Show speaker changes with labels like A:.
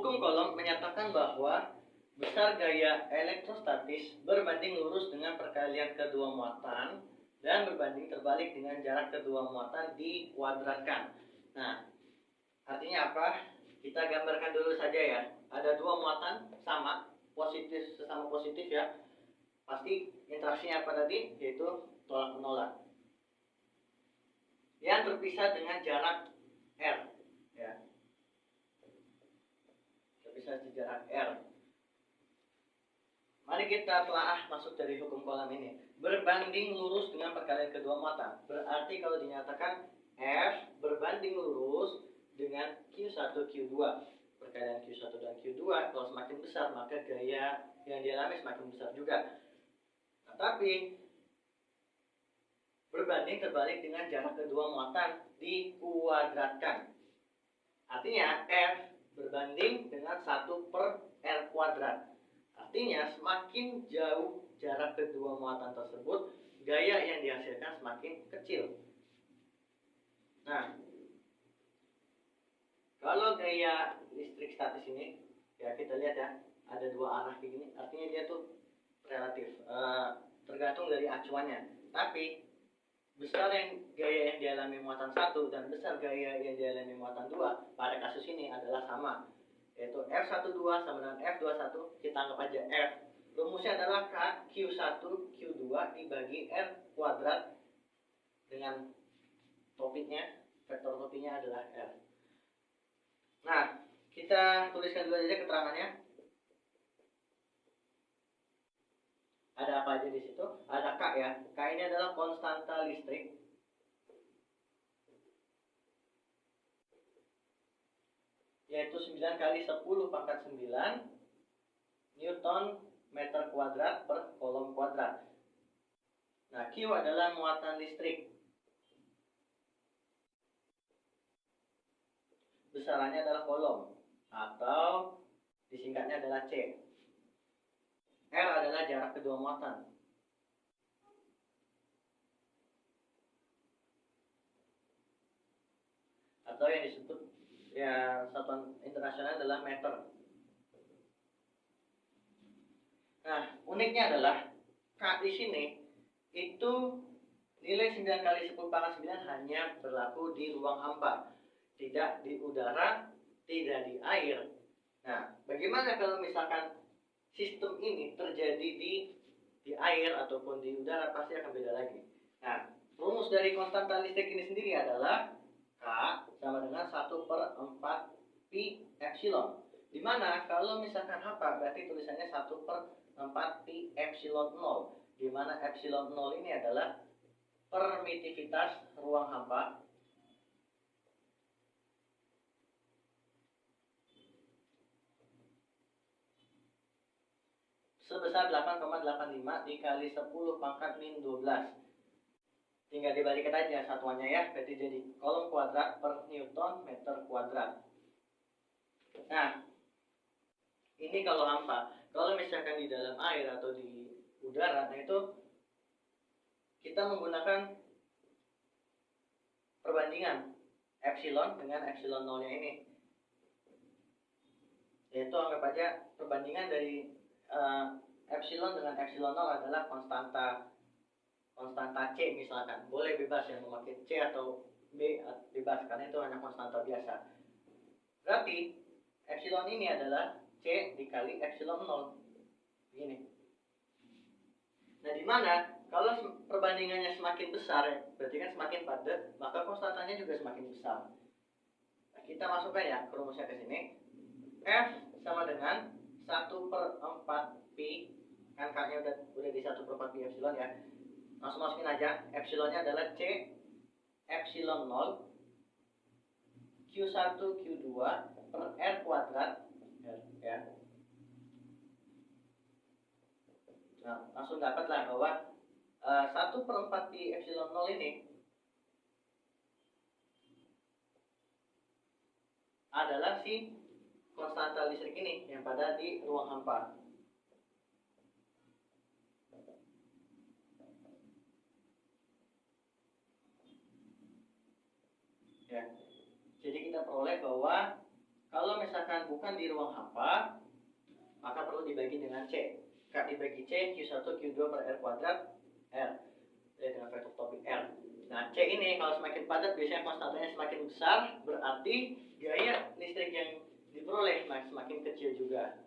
A: Hukum Coulomb menyatakan bahwa besar gaya elektrostatis berbanding lurus dengan perkalian kedua muatan dan berbanding terbalik dengan jarak kedua muatan dikuadratkan. Nah, artinya apa? Kita gambarkan dulu saja ya. Ada dua muatan sama, positif sesama positif ya. Pasti interaksinya apa tadi? Yaitu tolak menolak. Yang terpisah dengan jarak R ya. Terpisah di jarak R. Mari kita telaah masuk dari hukum Coulomb ini. Berbanding lurus dengan perkalian kedua muatan. Berarti kalau dinyatakan F berbanding lurus dengan Q1, Q2. Perkalian Q1 dan Q2 kalau semakin besar maka gaya yang dialami semakin besar juga. Nah, tapi berbanding terbalik dengan jarak kedua muatan dikuadratkan. Artinya F berbanding dengan 1/R kuadrat. Artinya semakin jauh jarak kedua muatan tersebut, gaya yang dihasilkan semakin kecil. Nah, kalau gaya listrik statis ini, ya kita lihat ya, ada dua arah kayak gini, artinya dia tuh relatif, tergantung dari acuannya. Tapi besar gaya yang dialami muatan 1 dan besar gaya yang dialami muatan 2 pada kasus ini adalah sama, yaitu F12 sama dengan F21. Kita anggap aja F. Rumusnya adalah Q1 Q2 dibagi R kuadrat dengan topiknya, vektor topiknya adalah R. Nah, kita tuliskan dulu aja keterangannya. Ada apa aja di situ? Ada K ya. K ini adalah konstanta listrik. Yaitu 9 kali 10 pangkat 9 Newton meter kuadrat per Coulomb kuadrat. Nah, Q adalah muatan listrik. Besarannya adalah Coulomb atau disingkatnya adalah C. R adalah jarak kedua muatan. Atau yang disebut ya satuan internasional adalah meter. Nah, uniknya adalah K di sini itu nilai 9 kali 10 pangkat 9 hanya berlaku di ruang hampa, tidak di udara, tidak di air. Nah, bagaimana kalau misalkan sistem ini terjadi di air ataupun di udara? Pasti akan beda lagi. Nah, rumus dari konstanta listrik ini sendiri adalah K sama dengan 1/4 pi epsilon. Dimana kalau misalkan hampa berarti tulisannya 1/4 pi epsilon 0. Dimana epsilon 0 ini adalah permitivitas ruang hampa. Sebesar 8,85 dikali 10 pangkat min 12. Tinggal dibalikan aja satuannya ya. Berarti jadi Coulomb kuadrat per Newton meter kuadrat. Nah, ini kalau hampa. Kalau misalkan di dalam air atau di udara, nah itu kita menggunakan perbandingan epsilon dengan epsilon 0-nya ini. Yaitu anggap aja perbandingan dari epsilon dengan epsilon 0 adalah konstanta C misalkan. Boleh bebas ya memakai C atau B, bebas karena itu hanya konstanta biasa. Berarti epsilon ini adalah C dikali epsilon 0. Begini. Nah, di mana kalau perbandingannya semakin besar, berarti kan semakin padat, maka konstantanya juga semakin besar. Nah, kita masukkan ya ke rumusnya ke sini. F sama dengan 1/4 pi, kan K-nya udah di 1/4 pi epsilon ya. Langsung masukin aja. Epsilonnya adalah C epsilon 0 Q1 Q2 per R kuadrat ya. Nah, langsung dapatlah bahwa 1/4 pi epsilon 0 ini adalah si konstanta listrik ini yang pada di ruang hampa. Ya. Jadi kita peroleh bahwa Kalau misalkan bukan di ruang hampa, maka perlu dibagi dengan C. K dibagi C, Q1 Q2 per R kuadrat R dengan vektor topik R. Nah, C ini kalau semakin padat biasanya konstantanya semakin besar, berarti gaya listrik yang diperoleh semakin kecil juga.